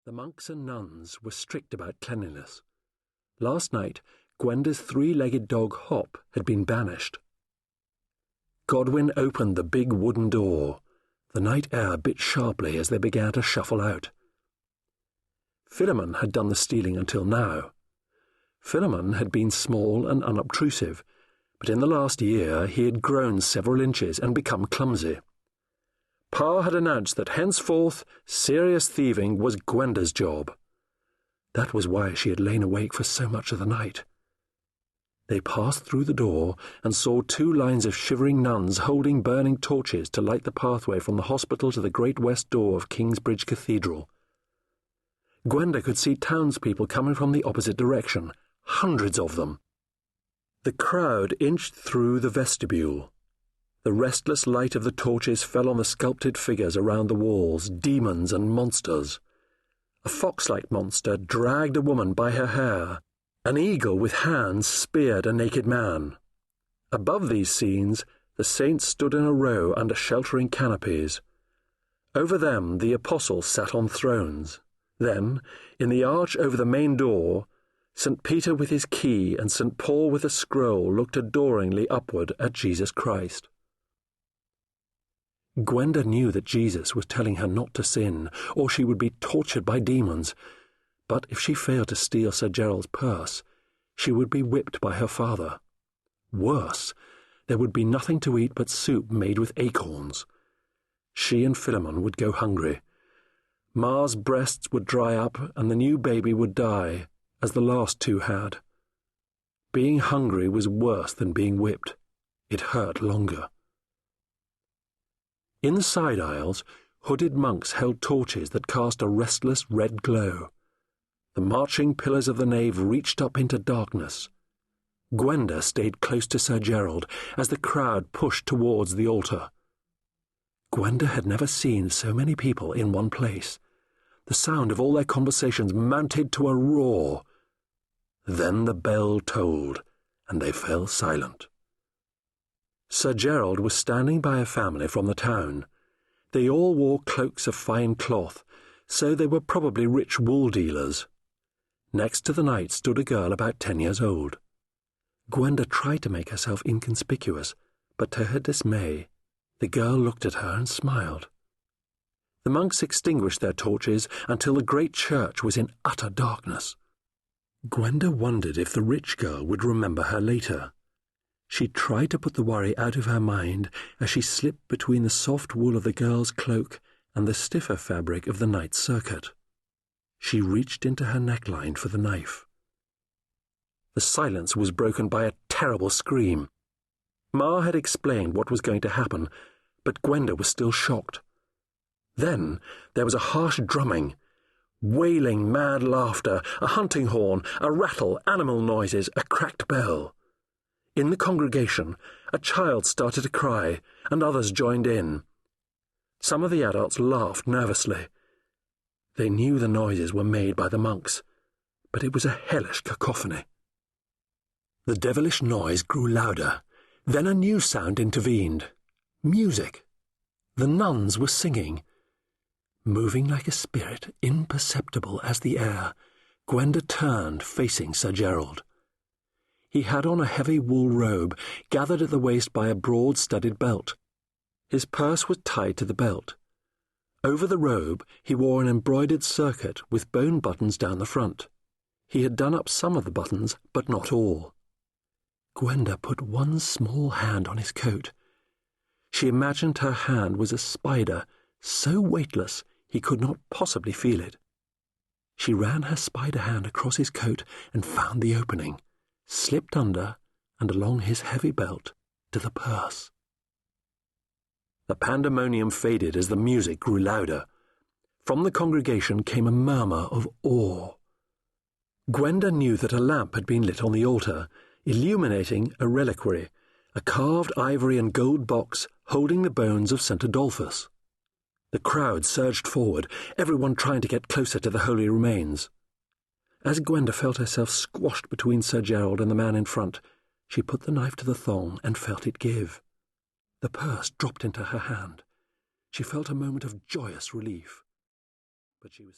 The monks and nuns were strict about cleanliness. Last night, Gwenda's three-legged dog Hop had been banished. Godwin opened the big wooden door. The night air bit sharply as they began to shuffle out. Philemon had done the stealing until now. Philemon had been small and unobtrusive, but in the last year he had grown several inches and become clumsy. Pa had announced that henceforth serious thieving was Gwenda's job. That was why she had lain awake for so much of the night. They passed through the door and saw two lines of shivering nuns holding burning torches to light the pathway from the hospital to the great west door of Kingsbridge Cathedral. Gwenda could see townspeople coming from the opposite direction, hundreds of them. The crowd inched through the vestibule. The restless light of the torches fell on the sculpted figures around the walls, demons and monsters. A fox-like monster dragged a woman by her hair. An eagle with hands speared a naked man. Above these scenes, the saints stood in a row under sheltering canopies. Over them the apostles sat on thrones. Then, in the arch over the main door, St. Peter with his key and St. Paul with a scroll looked adoringly upward at Jesus Christ. Gwenda knew that Jesus was telling her not to sin, or she would be tortured by demons. But if she failed to steal Sir Gerald's purse, she would be whipped by her father. Worse, there would be nothing to eat but soup made with acorns. She and Philemon would go hungry. Ma's breasts would dry up and the new baby would die, as the last two had. Being hungry was worse than being whipped. It hurt longer. In the side aisles, hooded monks held torches that cast a restless red glow. The marching pillars of the nave reached up into darkness. Gwenda stayed close to Sir Gerald as the crowd pushed towards the altar. Gwenda had never seen so many people in one place. The sound of all their conversations mounted to a roar. Then the bell tolled, and they fell silent. Sir Gerald was standing by a family from the town. They all wore cloaks of fine cloth, so they were probably rich wool dealers. Next to the knight stood a girl about 10 years old. Gwenda tried to make herself inconspicuous, but to her dismay, the girl looked at her and smiled. The monks extinguished their torches until the great church was in utter darkness. Gwenda wondered if the rich girl would remember her later. She tried to put the worry out of her mind as she slipped between the soft wool of the girl's cloak and the stiffer fabric of the knight's circuit. She reached into her neckline for the knife. The silence was broken by a terrible scream. Ma had explained what was going to happen, but Gwenda was still shocked. Then there was a harsh drumming, wailing mad laughter, a hunting horn, a rattle, animal noises, a cracked bell. In the congregation, a child started to cry, and others joined in. Some of the adults laughed nervously. They knew the noises were made by the monks, but it was a hellish cacophony. The devilish noise grew louder. Then a new sound intervened. Music. The nuns were singing. Moving like a spirit, imperceptible as the air, Gwenda turned, facing Sir Gerald. He had on a heavy wool robe, gathered at the waist by a broad studded belt. His purse was tied to the belt. Over the robe he wore an embroidered circuit with bone buttons down the front. He had done up some of the buttons, but not all. Gwenda put one small hand on his coat. She imagined her hand was a spider, so weightless he could not possibly feel it. She ran her spider hand across his coat and found the opening, slipped under and along his heavy belt to the purse. The pandemonium faded as the music grew louder. From the congregation came a murmur of awe. Gwenda knew that a lamp had been lit on the altar, illuminating a reliquary, a carved ivory and gold box holding the bones of St. Adolphus. The crowd surged forward, everyone trying to get closer to the holy remains. As Gwenda felt herself squashed between Sir Gerald and the man in front, she put the knife to the thong and felt it give. The purse dropped into her hand. She felt a moment of joyous relief. But she was